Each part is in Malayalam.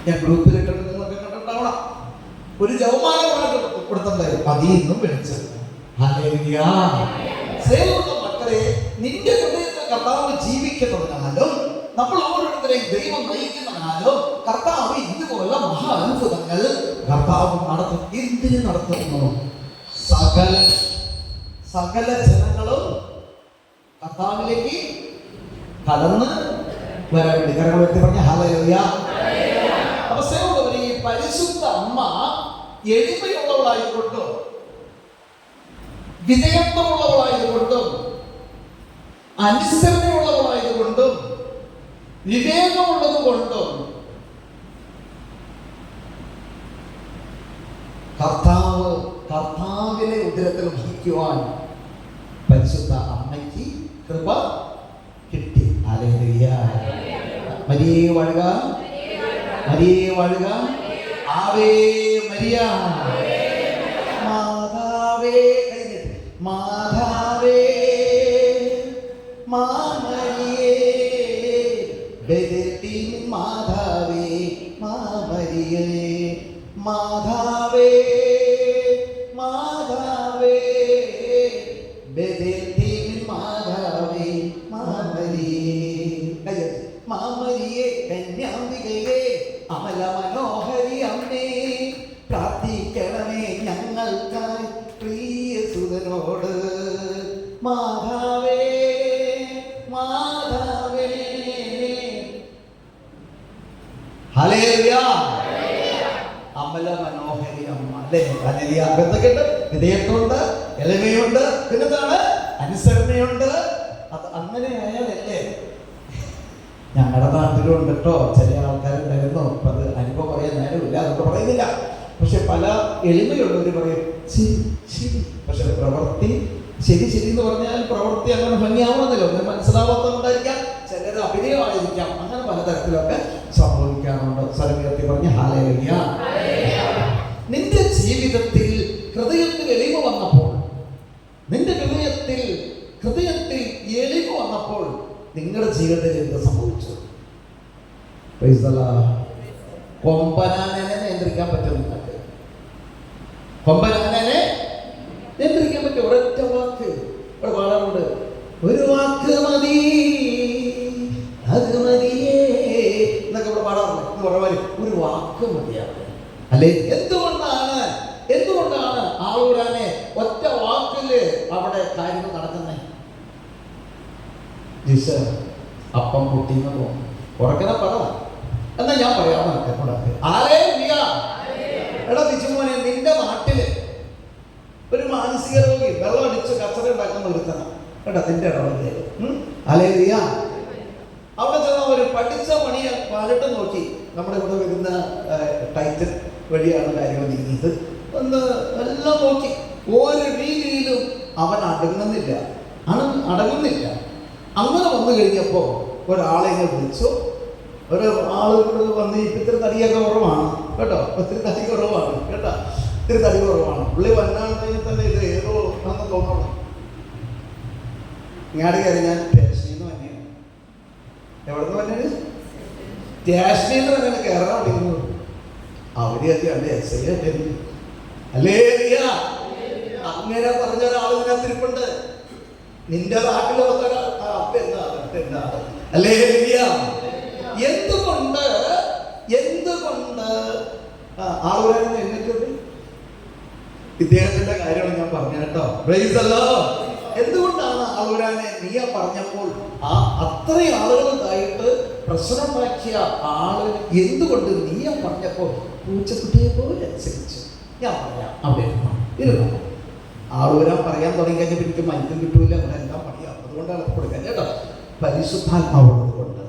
ഞാൻ ഗ്രൂപ്പിലിട്ടിട്ട് നിങ്ങളൊക്കെ കണ്ടിട്ടുണ്ടാവണം. ഒരു ജവമാനമാണ് കൊടുത്തിട്ടുണ്ടായിരുന്നു. അതിൽ നിന്നും വിളിച്ചത് സ്നേഹമുള്ള മക്കളെ, നിന്റെ ഹൃദയത്തിൽ കർത്താവ് ജീവിക്കുന്നതിനാലും നമ്മൾ ഓരോരുത്തരെയും ദൈവം നയിക്കുന്നതിനാലും കർത്താവ് ഇതുപോലുള്ള മഹാ അത്ഭുതങ്ങൾ കർത്താവ് നടത്തും. എന്തിനു നടത്തുന്നു? സകല ജനങ്ങളും കർത്താവിലേക്ക് കടന്ന് വരാൻ വേണ്ടി. കരങ്ങൾ വ്യക്തി പറഞ്ഞ ഹല്ലേലൂയ. അവസരമുള്ളവർ, ഈ പരിശുദ്ധ അമ്മ എളിമയുള്ളവളായതുകൊണ്ടും വിധേയത്വമുള്ളവളായതുകൊണ്ടും അനുസരണയുള്ളവളായതുകൊണ്ടും വിവേകമുള്ളതുകൊണ്ടും കർത്താവിനെ ഉദരത്തിൽ വഹിക്കുവാൻ പരിശുദ്ധ അമ്മയ്ക്ക് കൃപ കിട്ടി. ഹല്ലേലൂയ. മരിയേ വാഴുക, മരിയേ വാഴുക, ആവേ മരിയ. മാതാവേ, മാതാവേ, മാമരിയേ, ബെദത്തിൻ മാതാവേ, മാമരിയേ, മാതാവേ, മാതാവേ, ബെദത്തിൻ മാതാവേ, മാമരിയേ, മാമരിയേ, കന്യാംബികയേ, അമല മനോഹരി അമ്മേ, പ്രാർത്ഥിക്കണമേ ഞങ്ങൾക്കായി പ്രിയ സുതനോട്. മാതാവേ, മാതാവേ. ഹല്ലേലൂയ. അമല മനോഹരി അമ്മ അല്ലേ? ഹല്ലേലൂയ. എന്തൊക്കെയുണ്ട്? വിധേയത്വമുണ്ട്, എളിമയുണ്ട്, പിന്നെന്താണ്? അനുസരണയുണ്ട്. അത് അങ്ങനെ ആയാലല്ലേ. ഞങ്ങളുടെ നാട്ടിലും ഉണ്ട് കേട്ടോ, ചില ആൾക്കാരുണ്ടായിരുന്നു. അപ്പം അത് അനുഭവം പറയാൻ നേരമില്ല, അതൊക്കെ പറയുന്നില്ല. പക്ഷെ പല എളിമയുള്ളവർ പറയും ശരി ശരി, പക്ഷെ പ്രവൃത്തി ശരി ശരി എന്ന് പറഞ്ഞാൽ പ്രവൃത്തി അങ്ങനെ ഭംഗിയാവണമെന്നില്ല. ഒന്നും മനസ്സിലാവാത്തതുകൊണ്ടായിരിക്കാം, ചിലർ അഭിനയമായിരിക്കാം, അങ്ങനെ പലതരത്തിലൊക്കെ സംഭവിക്കാറുണ്ട്. സ്വരമേർത്തി പറഞ്ഞ ഹല്ലേലൂയ. നിന്റെ ജീവിതത്തിൽ ഹൃദയത്തിൽ എളിമ വന്നപ്പോൾ, നിന്റെ ഹൃദയത്തിൽ എളിമ വന്നപ്പോൾ നിങ്ങളുടെ ജീവിതത്തിൽ എന്ത് സംഭവിച്ചു? കൊമ്പനാനെ നിയന്ത്രിക്കാൻ പറ്റും നിങ്ങൾക്ക്? കൊമ്പനാനെ നിയന്ത്രിക്കാൻ പറ്റും? ഒരൊറ്റ വാക്ക്. ഇവിടെ പാടാറുണ്ട്, ഒരു വാക്ക് മതി അത് മതിയേ എന്നൊക്കെ ഇവിടെ പാടാറുണ്ട്. എന്ന് പറഞ്ഞാൽ ഒരു വാക്ക് മതിയാണ് അല്ലേ? എന്തുകൊണ്ടാണ് ആളൂരാനെ ഒറ്റ വാക്കില് അവിടെ കാര്യങ്ങൾ നടക്കുന്നത്? അപ്പം പൊട്ടിന്ന് തോന്നും. ഉറക്കനെ പറ. എന്നാ ഞാൻ പറയാമോ? എടാ ബിജുമോനെ, നിന്റെ നാട്ടില് ഒരു മാനസിക രോഗി വെള്ളം അടിച്ച് കച്ചറ ഉണ്ടാക്കുന്ന ഒരുത്തണം കേട്ടോ, നിന്റെ ഇടവകയില്. ഹല്ലേലൂയ. അവിടെ ചെന്ന ഒരു പഠിച്ച പണിയെ പാലിട്ട് നോക്കി. നമ്മുടെ ഇവിടെ വരുന്ന ടൈറ്റിൽ വഴിയാണ് കാര്യങ്ങൾ നീങ്ങിയത്. ഒന്ന് എല്ലാം നോക്കി, ഒരു രീതിയിലും അവൻ അടങ്ങുന്നില്ല. അങ്ങനെ വന്നു കഴിഞ്ഞപ്പോൾ ഒരാളെ വിളിച്ചു. ഒരാളോട് വന്ന് ഇത്തിരി തടിയൊക്കെ കുറവാണ് കേട്ടോ, ഒത്തിരി തടി കുറവാണ് കേട്ടോ, ഇത്തിരി തടി കുറവാണ്. പുള്ളി വന്നാണെങ്കിൽ തന്നെ ഇത് ഏതോ ആണെന്ന് തോന്നണം. ഇങ്ങാട് കയറി ഞാൻ സ്റ്റേഷനിൽ നിന്ന് തന്നെയാണ്. എവിടെ നിന്ന് തന്നെയാണ്? സ്റ്റേഷനിൽ നിന്ന് തന്നെയാണ് കയറാൻ വിളിക്കുന്നത്. അവര് എത്തിയാണ്ട് എസ് ഐ അല്ലേ? അങ്ങനെ പറഞ്ഞ ഒരാൾ ഇതിനകത്തിരിപ്പുണ്ട്. നിന്റെ നാട്ടിലെ അല്ലേ? എന്തുകൊണ്ട് ആളുകളെ എന്നിട്ടുണ്ട്? ഇദ്ദേഹത്തിന്റെ കാര്യമാണ് ഞാൻ പറഞ്ഞ കേട്ടോ. എന്തുകൊണ്ടാണ് ആളുരാനെ നീയ പറഞ്ഞപ്പോൾ അത്രയും ആളുകളുണ്ടായിട്ട് പ്രശ്നമാക്കിയ ആള് എന്തുകൊണ്ട് നീയ പറഞ്ഞപ്പോൾ പൂച്ചക്കുട്ടിയെ പോലെ അനുസരിച്ചു? ഞാൻ പറയാം, അവിടെ ഇരുന്നു. ആളൂരാൻ പറയാൻ തുടങ്ങി കഴിഞ്ഞപ്പോൾ എനിക്ക് മനുഷ്യൻ കിട്ടൂല, അവിടെ എല്ലാം പണിയാം. അതുകൊണ്ടാണ് കൊടുക്കാൻ കേട്ടോ. പരിശുദ്ധാത്മാവുള്ളത് കൊണ്ട്,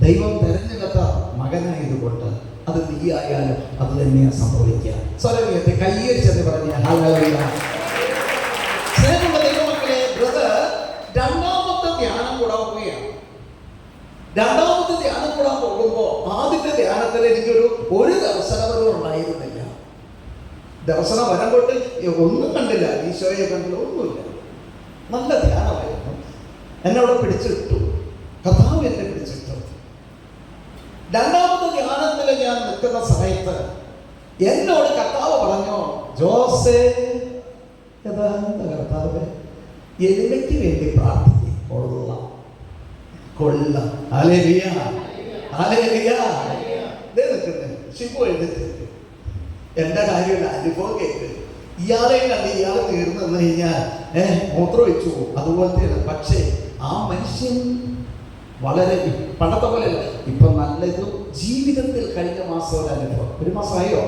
ദൈവം തെരഞ്ഞെടുത്ത മകനായതുകൊണ്ട്, അത് നീ ആയാലും അത് തന്നെയാണ് സംഭവിക്കുക. സ്വരമേത്തെ കയ്യടിച്ചെന്ന് പറഞ്ഞ ഹല്ലേലൂയ. സ്നേഹമുള്ള ദൈവമക്കളെ, ബ്രദർ രണ്ടാമത്തെ ധ്യാനം കൂടാൻ പോവുകയാണ്. രണ്ടാമത്തെ ധ്യാനം കൂടാൻ പോകുമ്പോൾ ആദ്യത്തെ ധ്യാനത്തിൽ എനിക്കൊരു ദർശനവരം ഉണ്ടായിരുന്നില്ല. ദർശന വരം കൊണ്ട് ഒന്നും കണ്ടില്ല, ഈശോയെ കണ്ടില്ല, ഒന്നുമില്ല. നല്ല ധ്യാനമായിരുന്നു. എന്നോട് പിടിച്ചിട്ടു, കർത്താവ് എന്നെ പിടിച്ചിട്ടു. രണ്ടാമത്തെ ധ്യാനത്തിൽ ധ്യാനത്തിൽ ഞാൻ നിൽക്കുന്ന സമയത്ത് എന്നോട് കർത്താവ് പറഞ്ഞു, ജോസേ, യഥാർത്ഥ കർത്താവ് എളിമയ്ക്ക് വേണ്ടി പ്രാർത്ഥിക്കും. കൊള്ളാം. Hallelujah, hallelujah. ശിവു എഴുതിട്ട് എന്റെ കാര്യമല്ല, അനുഭവം കേട്ട് ഇയാളെ കണ്ട് ഇയാൾ തീർന്നു കഴിഞ്ഞാൽ മൂത്രം വെച്ചു പോകും. അതുപോലത്തെയാണ്. പക്ഷേ ആ മനുഷ്യൻ വളരെ പണ്ടത്തെ പോലെയല്ല, ഇപ്പൊ നല്ലൊരു ജീവിതത്തിൽ കഴിഞ്ഞ മാസം ഒരു അനുഭവം, 1 മാസമായോ,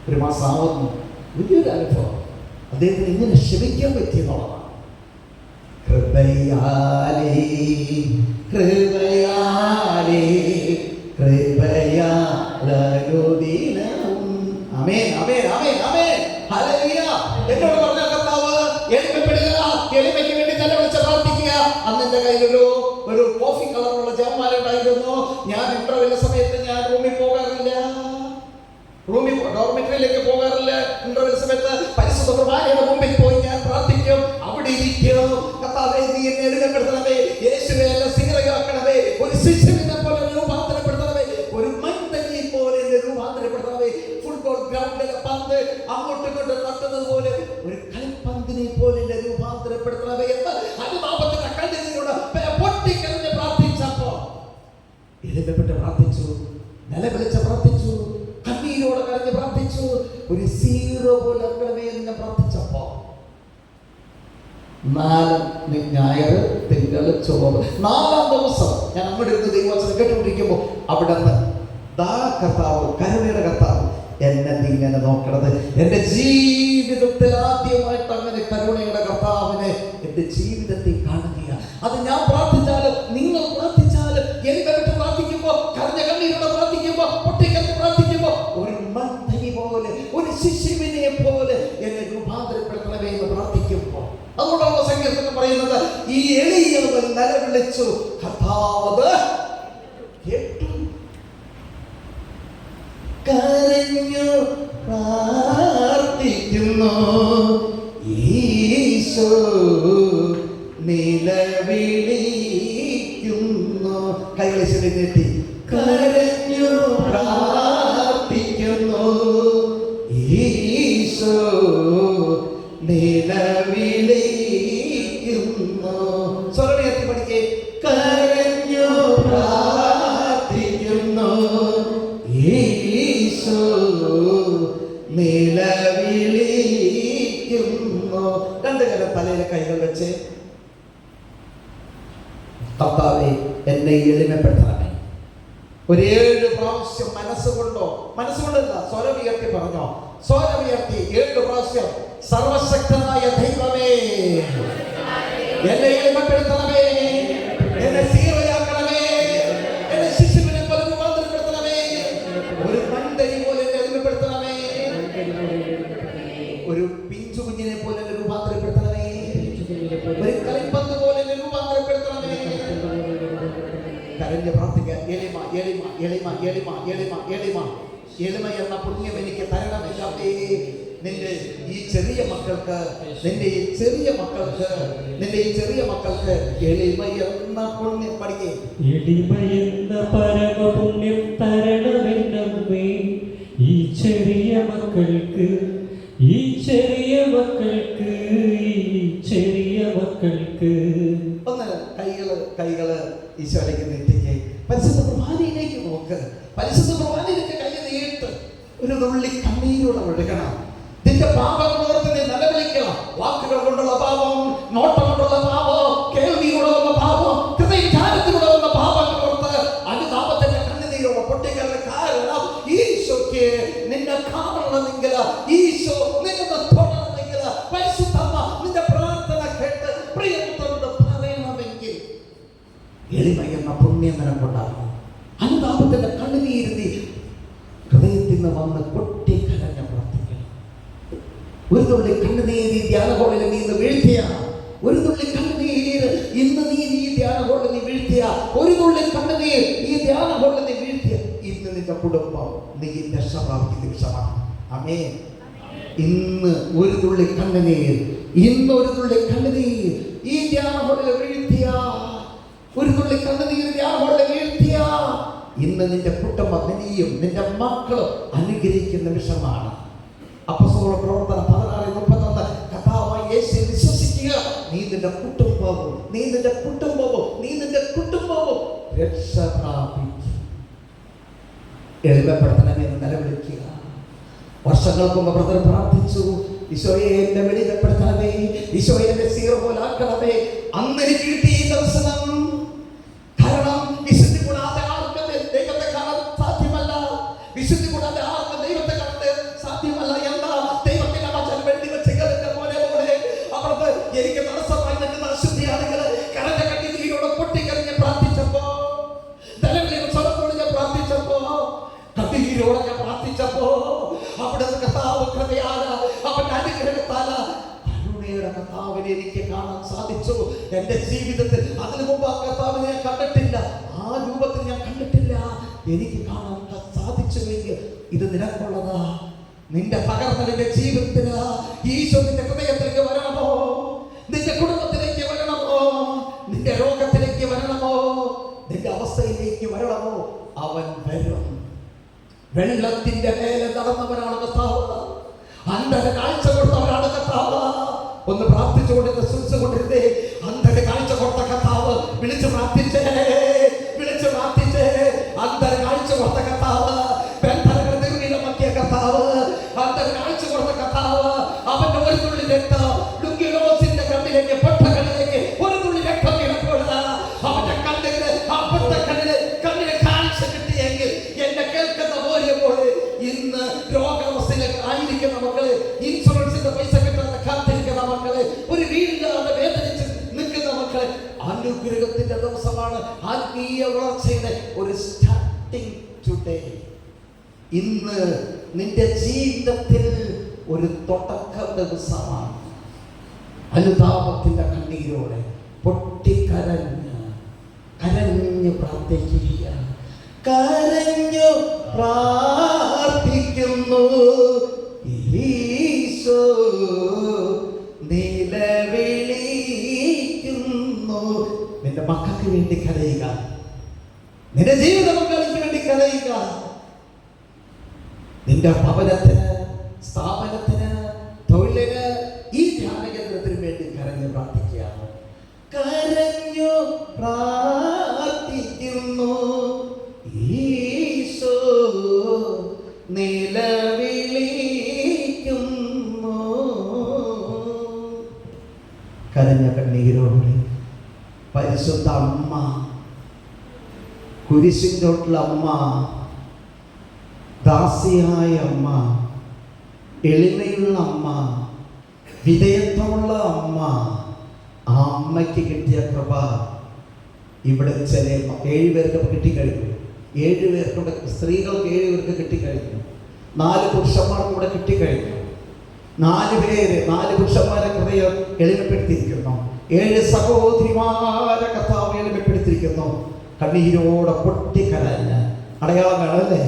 1 മാസം ആവുന്നു, വലിയൊരു അനുഭവം. അദ്ദേഹത്തിന് ഇങ്ങനെ ക്ഷമിക്കാൻ പറ്റിയെന്നുള്ളതാണ്. കൃപയാലേ കൃപയാലേ കൃപയാലനുദിനവും. ആമേൻ, ആമേൻ, ആമേൻ, ആമേൻ. ഹല്ലേലൂയ. എന്നോട് പറഞ്ഞ കർത്താവ്, എളിമപ്പെടുക, എളിമയ്ക്ക് വേണ്ടി തന്നെ വിളിച്ച് പ്രാർത്ഥിക്കുക. അന്ന് എന്റെ കയ്യിൽ ഒരു കോഫി കളറുള്ള ജപമാല ഉണ്ടായിരുന്നു. ഞാൻ ഇന്റർവെല്ലിന്റെ സമയത്ത് ഞാൻ റൂമിൽ പോകാറില്ല, ഡോർമെറ്ററിയിലേക്ക് പോകാറില്ല. ഇന്റർവെൽ സമയത്ത് പരിശുദ്ധ കുർബാനയുടെ മുമ്പിൽ പോയി ഞാൻ പ്രാർത്ഥിക്കും. അവിടെ ഇരിക്കും. കർത്താവേ, നീ എന്നെ എളിമപ്പെടുത്തണമേ, യേശുവേ എന്നെ സിംഗിളയാക്കണമേ, ഒരു ശിശുവിനെ പോലെ രൂപാന്തരപ്പെടുത്തണമേ, ഒരു മൺതരിയെ പോലെ എന്നെ രൂപാന്തരപ്പെടുത്തണമേ. ഫുട്ബോൾ ഗ്രൗണ്ടിലെ പന്ത് അങ്ങോട്ടും ഇങ്ങോട്ടും തട്ടുന്നത് പോലെ ഒരു കളിപ്പന്തിനെ പോലെ എന്നെ രൂപാന്തരപ്പെടുത്തണമേ എന്ന് അനുതാപത്തിന്റെ കണ്ണിനോട് പൊട്ടിക്കറിഞ്ഞ് പ്രാർത്ഥിച്ചപ്പോ, എളിമപ്പെട്ട് പ്രാർത്ഥിച്ചു, നിലവിളിച്ച് പ്രാർത്ഥിച്ചു, കണ്ണീരോടെ കരഞ്ഞ് പ്രാർത്ഥിച്ചു, ഒരു സീറോ പോലെ ആക്കണമേ എന്ന് പ്രാർത്ഥിച്ചപ്പോ 4 ഞായർ, തിങ്കൾ, ചൊവ്വ, 4-ാം ദിവസം ഞാൻ അങ്ങോട്ട് ഇരുന്ന് ദൈവവചനം കേട്ടുകൊണ്ടിരിക്കുമ്പോൾ അവിടെ നിന്ന് കർത്താവ്, കരുണയുടെ കർത്താവ് എന്നെ ഇങ്ങനെ നോക്കണത്. എൻ്റെ ജീവിതത്തിൽ ആദ്യമായിട്ട് അങ്ങനെ കരുണയുടെ കർത്താവിനെ എൻ്റെ ജീവിതത്തിൽ കാണുകയാണ്. അത് ഞാൻ പ്രാർത്ഥിച്ചാലും നിങ്ങൾ പ്രാർത്ഥിച്ചാലും എനിക്കറിട്ട് പ്രാർത്ഥിക്കുമ്പോൾ, കരഞ്ഞ കണ്ണീരോടെ പ്രാർത്ഥിക്കുമ്പോൾ, പൊട്ടിക്കറിഞ്ഞ് പ്രാർത്ഥിക്കുമ്പോൾ, ഒരു മന്ദനി പോലെ, ഒരു ശിശുവിനെ പോലെ എന്നെ രൂപാന്തരപ്പെടുത്തണമേ എന്ന് പ്രാർത്ഥിക്കുമ്പോൾ, അതുകൊണ്ടാണ് സങ്കീർത്തനം പറയുന്നത്, ഈ എളിയവൻ നിലവിളിച്ചു, കർത്താവ് കേട്ടു. കരഞ്ഞു പ്രാർത്ഥിക്കുന്നു, ഈശോ നിലവിളിക്കുന്നു. കൈകളെ നീട്ടി കരഞ്ഞു പ്രാർത്ഥിക്കുന്നു, ഈശോ നിലവിളിക്കുന്നു. സ്വരമേറ്റി പഠിക്കേ. കരഞ്ഞു പ്രാർത്ഥിക്കുന്നു, ഈശോ നിലവിളിക്കുന്നു. 2 കരം തലയിലെ കൈകൾ വെച്ച്, കർത്താവേ എന്നെ എളിമപ്പെടുത്തണമേ. ഒരു 7 പ്രാവശ്യം മനസ്സുകൊണ്ടല്ല, സ്വരമുയർത്തി പറഞ്ഞോ, സ്വരമുയർത്തി 7 പ്രാവശ്യം. സർവശക്തനായ ദൈവമേ, എന്നെ എളിമപ്പെടുത്തണമേ, എന്നെ സീറയാക്കണമേ, എന്നെ ശിശുവിനെ പോലെ രൂപാന്തരപ്പെടുത്തണമേ, ഒരു മൺതരി പോലെ എന്നെ എളിമപ്പെടുത്തണമേ, ഒരു പിഞ്ചു കുഞ്ഞിനെ പോലെ എന്നെ രൂപാന്തരപ്പെടുത്തണമേ, ഒരു കളിപ്പന്ത് പോലെ എന്നെ രൂപാന്തരപ്പെടുത്തണമേ. കരഞ്ഞ് പ്രാർത്ഥിക്കുക. എളിമ, എളിമ, എളിമ, എളിമ, എളിമ, എളിമ, എളിമ എന്ന പുണ്യം എനിക്ക് തരണമേ. നിന്റെ ഈ ചെറിയ മക്കൾക്ക്, നിന്റെ ഈ ചെറിയ മക്കൾക്ക് എളിമ എന്ന പുണ്യം പഠിക്കേ. എളിമ എന്ന പരമപുണ്യം തരണമെന്നമ്മേ, ഈ ചെറിയ മക്കൾക്ക്, ഈ ചെറിയ മക്കൾക്ക്, ഈ ചെറിയ മക്കൾക്ക്. ഒന്ന് കൈകള് ഈശോയിലേക്ക് നീട്ടിക്കേ. പരിശുദ്ധ കുർബാനയിലേക്ക് നോക്ക്. പരിശുദ്ധ കുർബാനയിലേക്ക് കൈ നീട്ട്. ഒരു തുള്ളി കണ്ണീരോടെ ഒഴുകണം. നിന്റെ പാപങ്ങളോർത്ത് നീ നിലവിളിക്കണം. വാക്കുകൾ കൊണ്ടുള്ള പാപം, നോട്ടം കൊണ്ടുള്ള പാപം, കേൾവിയോടുള്ള പാപം, ഹൃദയചാരത്തിലൂടെ വന്ന പാപങ്ങളോർത്ത് അനുതാപത്തിന്റെ കണ്ണുനീരോടെ പൊട്ടിക്കലിന് കാരണം ഈശോയ്ക്ക് നിന്നെ കാണണമെങ്കിൽ, ഈശോ നിന്നെ തൊടണമെങ്കിൽ, പരിശുദ്ധമ്മ നിന്റെ പ്രാർത്ഥന കേട്ട് പ്രിയപ്പെട്ടവരോട് പറയണമെങ്കിൽ എളിമ എന്ന പുണ്യം നിനക്കുണ്ടാകണം. അനുതാപത്തിന്റെ കണ്ണുനീര് ഹൃദയത്തിൽ നിന്ന് വന്ന് പൊട്ടിക്കരഞ്ഞ പ്രാർത്ഥിക്കണം. ഒരു തുള്ളി കണ്ണുനീര് ധ്യാനഹോളിൽ നീ ഇന്ന് വീഴ്ത്തിയ, ഒരു തുള്ളി കണ്ണുനീര് ഇന്ന് നീ ഈ ധ്യാനഹോളിൽ നീ വീഴ്ത്തിയ, ഒരു തുള്ളി കണ്ണുനീർ ഈ ധ്യാനഹോളിൽ നീ വീഴ്ത്തിയ, ഇന്ന് നിന്റെ കുടുംബം നീ രക്ഷ പ്രാപിക്കുന്ന നിമിഷമാണ്. ആമേൻ. ഇന്ന് ഒരു തുള്ളി കണ്ണുനീർ, ഇന്ന് ഒരു തുള്ളി കണ്ണുനീർ ഈ ധ്യാനഹോളിൽ വീഴ്ത്തിയ, ഒരു തുള്ളി കണ്ണുനീർ ധ്യാനഹോളിൽ വീഴ്ത്തിയ ഇന്ന് നിന്റെ കുടുംബം, നീയും നിന്റെ മക്കളും അനുഗ്രഹിക്കുന്ന നിമിഷമാണ്. അപ്പോസ്തല പ്രവർത്തനം 16:31 കർത്താവായ യേശുവിൽ വിശ്വസിക്കുക, നീ നിന്റെ കുടുംബവും രക്ഷ പ്രാപിക്കും. എളിമപ്പെടുത്തണമെന്ന് നിലവിളിക്കുക. വർഷങ്ങൾക്ക് മുമ്പ് ബ്രദർ പ്രാർത്ഥിച്ചു, ഈശോയെ എന്നെ വെളിപ്പെടുത്തണമേ, ഈശോയെ എന്നെ സീറോ പോലാക്കണമേ. അന്ന് എനിക്ക് കിട്ടിയ ഈ ദർശനം, കാരണം വിശുദ്ധി കൂടാതെ ആർക്കും ദൈവത്തെ കാണാൻ സാധ്യമല്ല. വിശുദ്ധി കൂടാതെ ആർക്കും ദൈവത്തെ കാണാൻ സാധ്യമല്ല. എന്താ ദൈവത്തിന്റെ വചനം വെള്ളി വെച്ചതിന്റെ പോലെ അവിടുത്തെ എനിക്ക് തടസ്സമായി നിൽക്കുന്ന അശുദ്ധി ആളുകൾ കരഞ്ഞ കണ്ണീരോടെ പൊട്ടിക്കരഞ്ഞ് പ്രാർത്ഥിച്ചപ്പോ, നിലവിളിയുടെ സ്വരത്തോട് ഞാൻ പ്രാർത്ഥിച്ചപ്പോ, കണ്ണീരോടെ ഞാൻ പ്രാർത്ഥിച്ചപ്പോ അവിടുന്ന് കർത്താവ് കൃപയാല, അവന്റെ അനുഗ്രഹത്താല, കരുണയുടെ കർത്താവിനെ എനിക്ക് കാണാൻ സാധിച്ചു. എന്റെ ജീവിതത്തിൽ അതിനു മുമ്പ് ആ കർത്താവിനെ ഞാൻ കണ്ടിട്ടില്ല, ആ രൂപത്തിൽ ഞാൻ കണ്ടിട്ടില്ല. എനിക്ക് കാണാൻ സാധിച്ചുവെങ്കിൽ ഇത് നിനക്കുള്ളതാ. നിന്റെ തകർന്നതിന്റെ ജീവിതത്തിന് ഈശോ നിന്റെ ഹൃദയത്തിലേക്ക് വരണമോ? നിന്റെ കുടുംബത്തിലേക്ക് വരണമോ? നിന്റെ രോഗത്തിലേക്ക് വരണമോ? നിന്റെ അവസ്ഥയിലേക്ക് വരണമോ? അവൻ വരും. വെള്ളത്തിന്റെ മേലെ നടന്നവരാണ് കർത്താവ്. അന്ധന് കാഴ്ച കൊടുത്തവരാണ് കർത്താവ്. ഒന്ന് പ്രാർത്ഥിച്ചുകൊണ്ട് ശുശ്രൂഷിച്ചുകൊണ്ടിരുന്നേ. അന്ധന് കാഴ്ച കൊടുത്ത കർത്താവ് വിളിച്ചു പ്രാർത്ഥിച്ചേ. അന്ധന് കാഴ്ച കൊടുത്ത കർത്താവ്, ബന്ധനങ്ങൾ നിർവീര്യമാക്കിയ കർത്താവ്, അന്ധന് കാഴ്ച കൊടുത്ത കർത്താവ്, അവന്റെ ഒരു തുള്ളി രക്തം ലുങ്കിലോസിന്റെ കണ്ണിലേക്ക്, പൊട്ടക്കണ്ണിലേക്ക് ഒരു തുള്ളി രക്തം വീണപ്പോൾ അവന്റെ കണ്ണിന്, ആ പൊട്ടക്കണ്ണിന് കാഴ്ച കിട്ടിയെങ്കിൽ എന്നെ കേൾക്കുന്ന പോലെപ്പോൾ ഇന്ന് രോഗാവസ്ഥയിൽ ആയിരിക്കുന്ന മക്കള്, ഇൻഷുറൻസിന്റെ പൈസ കിട്ടാതെ കാത്തിരിക്കുന്ന മക്കള്, ഒരു വീടില്ലാതെ വേദനിച്ച് നിൽക്കുന്ന മക്കള്, അനുഗ്രഹത്തിന്റെ ദിവസമാണ്. ആത്മീയ വളർച്ചയുടെ ഒരു സ്റ്റാർട്ടിംഗ് ടുഡേ. ഇന്ന് നിന്റെ ജീവിതത്തിൽ ഒരു തുടക്ക ദിവസമാണ്. അനുതാപത്തിന്റെ കണ്ണീരോടെ കരഞ്ഞു പ്രാർത്ഥിക്കുക. കരഞ്ഞു പ്രാർത്ഥിക്കുന്നു ഈശോ, നിലവിളിക്കുന്നു. നിന്റെ മക്കൾക്ക് വേണ്ടി കരയുക, നിന്റെ ജീവിത മക്കൾക്ക് വേണ്ടി കരയുക. നിന്റെ ഭവനത്തിന്, സ്ഥാപനത്തിന്, തൊഴിലിന്, ഈ ധ്യാനകേന്ദ്രത്തിന് വേണ്ടി കരഞ്ഞു പ്രാർത്ഥിക്കുക. കരഞ്ഞു പ്രാർത്ഥിക്കുന്നു ഈശോ, നിലവിളിക്കുന്നു. കരഞ്ഞ കണ്ണീരോടെ പരിശുദ്ധ അമ്മ, കുരിശിൻ്റോട്ടുള്ള അമ്മ, ദാസിയായ അമ്മ, എളിമയുള്ള അമ്മ, വിധേയത്വമുള്ള അമ്മ, ആ അമ്മയ്ക്ക് കിട്ടിയ കൃപ ഇവിടെ ചില 7 പേർക്ക് കിട്ടിക്കഴിഞ്ഞു. 7 പേർക്കൂടെ, സ്ത്രീകൾക്ക് 7 പേർക്ക് കിട്ടിക്കഴിഞ്ഞു. 4 പുരുഷന്മാർക്ക് കൂടെ കിട്ടിക്കഴിഞ്ഞു. 4 പുരുഷന്മാരെ ഹൃദയം എളിമപ്പെടുത്തിയിരിക്കുന്നു. 7 സഹോദരിമാരെ കർത്താവ് എളിമപ്പെടുത്തിയിരിക്കുന്നു. കണ്ണീരോടെ പൊട്ടിക്കരഞ്ഞ് അടയാളം കാണല്ലേ?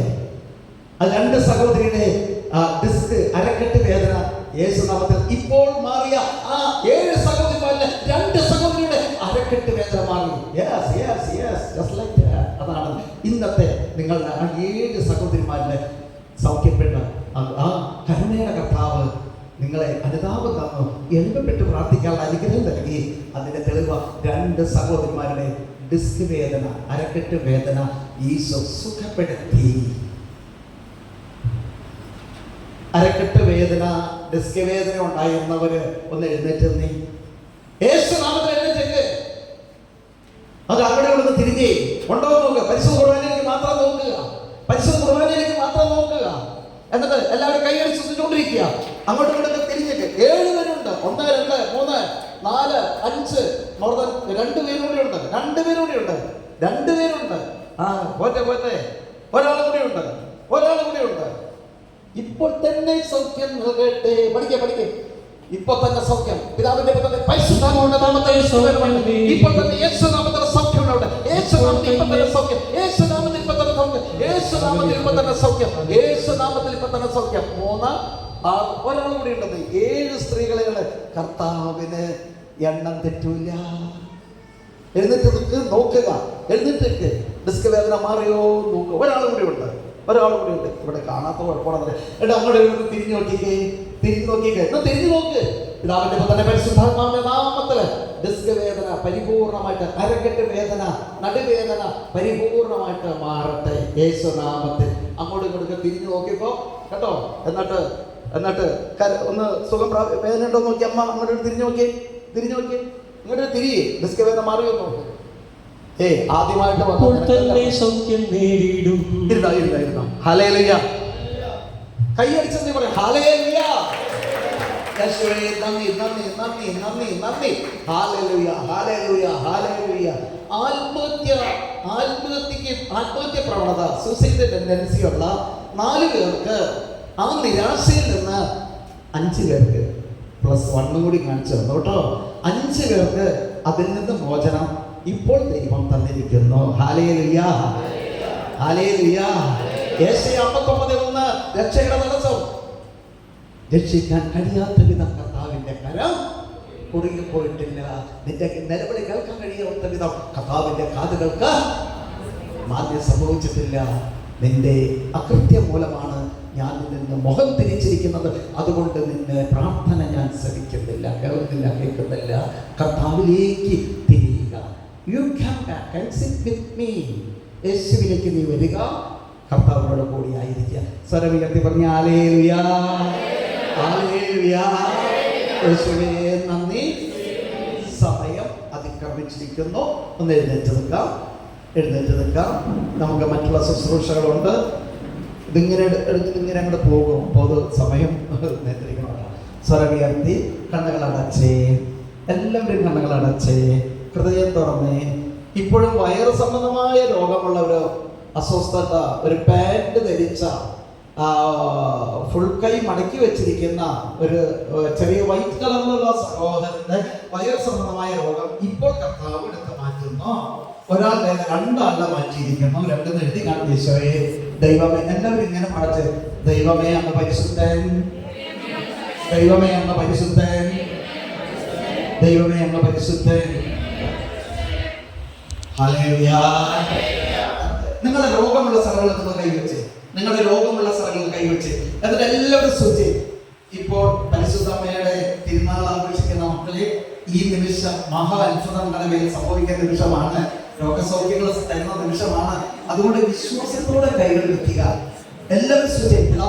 അത് 2 സഹോദരിയുടെ ഡിസ്ക്, അരക്കെട്ട് വേദന യേശുനാമത്തിൽ ഇപ്പോൾ മാറിയ ആ 7 സഹോദരിമാരിലെ 2 സഹോദരിയുടെ അരക്കെട്ട് വേദന മാറി. അതാണ് ഇന്നത്തെ നിങ്ങളുടെ ആ 7 സഹോദരിമാരിലെ സൗഖ്യപ്പെട്ട ആ കരുണയുടെ കർത്താവ് നിങ്ങളെ അനുതാപം തന്നു, എളുപ്പപ്പെട്ട് പ്രാർത്ഥിക്കാനുള്ള അനുഗ്രഹം നൽകി. അതിന്റെ തെളിവ് 2 സഹോദരിമാരുടെ ഡിസ്ക് വേദന, അരക്കെട്ട് വേദന ഈശോ സുഖപ്പെടുത്തി. അരക്കെട്ട് വേദന, ഡിസ്ക് വേദന ഉണ്ടായിരുന്നവര് ഒന്ന് എഴുന്നേറ്റ് നീ യേശുനാമത്തിൽ എഴുന്നേറ്റ്. അത് അവിടെ ഇവിടെ തിരിഞ്ഞേ ഉണ്ടോ നോക്കുക. പരിശുദ്ധ കുർബാനയിലേക്ക് മാത്രം നോക്കുക. എന്നിട്ട് എല്ലാവരും കൈയടിച്ച് ശ്രദ്ധിച്ചുകൊണ്ടിരിക്കുക. അങ്ങോട്ടും ഇങ്ങോട്ടും തിരിഞ്ഞേക്ക്. 7 പേരുണ്ട്. 1 2 3 4 5 മോർ ദാൻ 2 പേരും കൂടി ഉണ്ട്. 2 പേരുണ്ട്. പോട്ടെ ഒരാളും കൂടി ഉണ്ട്. ഇപ്പോൾ തന്നെ സൗഖ്യം നൽകട്ടെ. പഠിക്കേ. ഇപ്പോൾ തന്നെ സൗഖ്യം. പിതാവിന്റെ പുത്രന്റെ പരിശുദ്ധാത്മാവിന്റെ നാമത്തിൽ ഇപ്പോൾ തന്നെ യേശുനാമത്തിൽ സൗഖ്യം ഉണ്ട്. യേശുനാമത്തിൽ ഇപ്പോൾ തന്നെ സൗഖ്യം. യേശുനാമത്തിൽ ഇപ്പോൾ തന്നെ സൗഖ്യം. യേശുനാമത്തിൽ ഇപ്പോൾ തന്നെ സൗഖ്യം. യേശുനാമത്തിൽ ഇപ്പോൾ തന്നെ സൗഖ്യം. 3 6 ഒരാളും കൂടി ഉണ്ടെന്ന്. 7 സ്ത്രീകളെ കർത്താവിന് എണ്ണം തെറ്റൂല. എഴുന്നേറ്റ് നിൽക്ക്, നോക്കുക. എഴുന്നേറ്റ് ഡിസ്ക് വേദന മാറിയോ നോക്കുക. ഒരാൾ കൂടി ഉണ്ട്, ഇവിടെ കാണാത്ത കുഴപ്പമാണെന്ന് എന്നിട്ട് അങ്ങോട്ട് തിരിഞ്ഞു നോക്കിക്കേ, തിരിഞ്ഞു നോക്ക്. പിതാവിന്റെ പുത്രന്റെ പരിശുദ്ധാത്മാവിന്റെ നാമത്തില് ഡിസ്ക് വേദന പരിപൂർണമായിട്ട്, അരക്കെട്ട് വേദന, നടുവേദന പരിപൂർണമായിട്ട് മാറട്ടെ യേശുനാമത്തിൽ. അങ്ങോട്ടും ഇങ്ങോട്ടൊക്കെ തിരിഞ്ഞു നോക്കിക്കോ കേട്ടോ. എന്നിട്ട് ഒന്ന് സുഖം വേദന ഉണ്ടോ നോക്കി. അമ്മ അങ്ങോട്ട് തിരിഞ്ഞു നോക്കി, ഇങ്ങോട്ട് തിരികെ ഡിസ്ക് വേദന മാറിയോ നോക്ക്. ആദ്യമായിട്ട് ഹല്ലേലൂയ, കൈയടിച്ചെന്ന് പറയാം. ഹല്ലേലൂയ, യേശുവേ നന്ദി. Hallelujah, hallelujah, hallelujah. ആത്മഹത്യ പ്രവണത, സൂസൈഡ് ടെൻഡൻസി ഉള്ള 4 പേർക്ക്, ആ നിരാശയിൽ നിന്ന് 5 പേർക്ക് +1 കൂടി കാണിച്ചു തന്നു കേട്ടോ. 5 പേർക്ക് അതിൽ നിന്ന് മോചനം ഇപ്പോൾ ദൈവം തന്നിരിക്കുന്നു. Hallelujah, hallelujah. യേശയ്യ 59:1 രക്ഷയുടെ തടസ്സം, രക്ഷിക്കാൻ കഴിയാത്ത വിധം കർത്താവിന്റെ കരം കുറുകി പോയിട്ടില്ല. നിന്റെ നിലവിളി കേൾക്കാൻ കഴിയാത്ത വിധം കർത്താവിന്റെ കാതുകൾക്ക് മാന്യം സംഭവിച്ചിട്ടില്ല. നിന്റെ അകൃത്യം മൂലമാണ് ഞാൻ നിന്ന് മുഖം തിരിച്ചിരിക്കുന്നത്. അതുകൊണ്ട് നിന്റെ പ്രാർത്ഥന ഞാൻ ശ്രമിക്കുന്നില്ല, കേൾക്കുന്നില്ല. കർത്താവിലേക്ക് തിരിയുക. You come back and sit with me. യേശുവിലേക്ക് നീ വരിക, കർത്താവിനോട് കൂടി ആയിരിക്കുക. സ്വരം ഉയർത്തി പറഞ്ഞ ഹല്ലേലൂയ, ഹല്ലേലൂയ. യേശുവേ നന്ദി. സമയം അതിക്രമിച്ചിരിക്കുന്നു. ഒന്ന് എഴുന്നേറ്റ് നിൽക്കാം. നമുക്ക് മറ്റുള്ള ശുശ്രൂഷകളുണ്ട്. ഇതിങ്ങനെ അങ്ങോട്ട് പോകും. അപ്പോൾ അത് സമയം നേരിട്ടിരിക്കണം. സ്വരം ഉയർത്തി കണ്ണുകളടച്ചേ, എല്ലാവരും കണ്ണുകളടച്ചേ, ഹൃദയം തുറന്നേ. ഇപ്പോഴും വയറ് സംബന്ധമായ രോഗമുള്ള ഒരു അസ്വസ്ഥത, ഒരു പാൻറ് ധരിച്ച, ഫുൾ കൈ മടക്കി വെച്ചിരിക്കുന്ന ഒരു ചെറിയ വൈറ്റ് കളറിലുള്ള സഹോദരന്റെ വയറ് സംബന്ധമായ രോഗം ഇപ്പോൾ കർത്താവ് എടുത്ത് മാറ്റുന്നു. ഒരാളുടെ 2 ആളെ മാറ്റിയിരിക്കുന്നു. 2 എഴുതി കാണും. ഈശോയെ ദൈവമേ, എല്ലാവരും ഇങ്ങനെ പാടിച്ച്, ദൈവമേ അങ്ങ് പരിശുദ്ധൻ, ദൈവമേ അങ്ങ് പരിശുദ്ധൻ, ദൈവമേ അങ്ങ് പരിശുദ്ധൻ. ഹല്ലേലൂയ. നിങ്ങളുടെ രോഗമുള്ള സ്ഥലങ്ങൾ കൈവച്ച്, എന്നിട്ട് എല്ലാവരും ശ്രദ്ധിച്ച്. ഇപ്പോൾ പരിശുദ്ധമ്മയുടെ തിരുനാൾ ആഘോഷിക്കുന്ന മക്കളെ, ഈ നിമിഷം മഹാ അത്ഭുതങ്ങളുടെ മേൽ സംഭവിക്കുന്ന നിമിഷമാണ്. രോഗസൗഖ്യങ്ങൾ തരുന്ന നിമിഷമാണ്. അതുകൊണ്ട് വിശ്വാസത്തോടെ കൈകൾ വെക്കുക. എല്ലാവരും ശ്രദ്ധിക്കുക.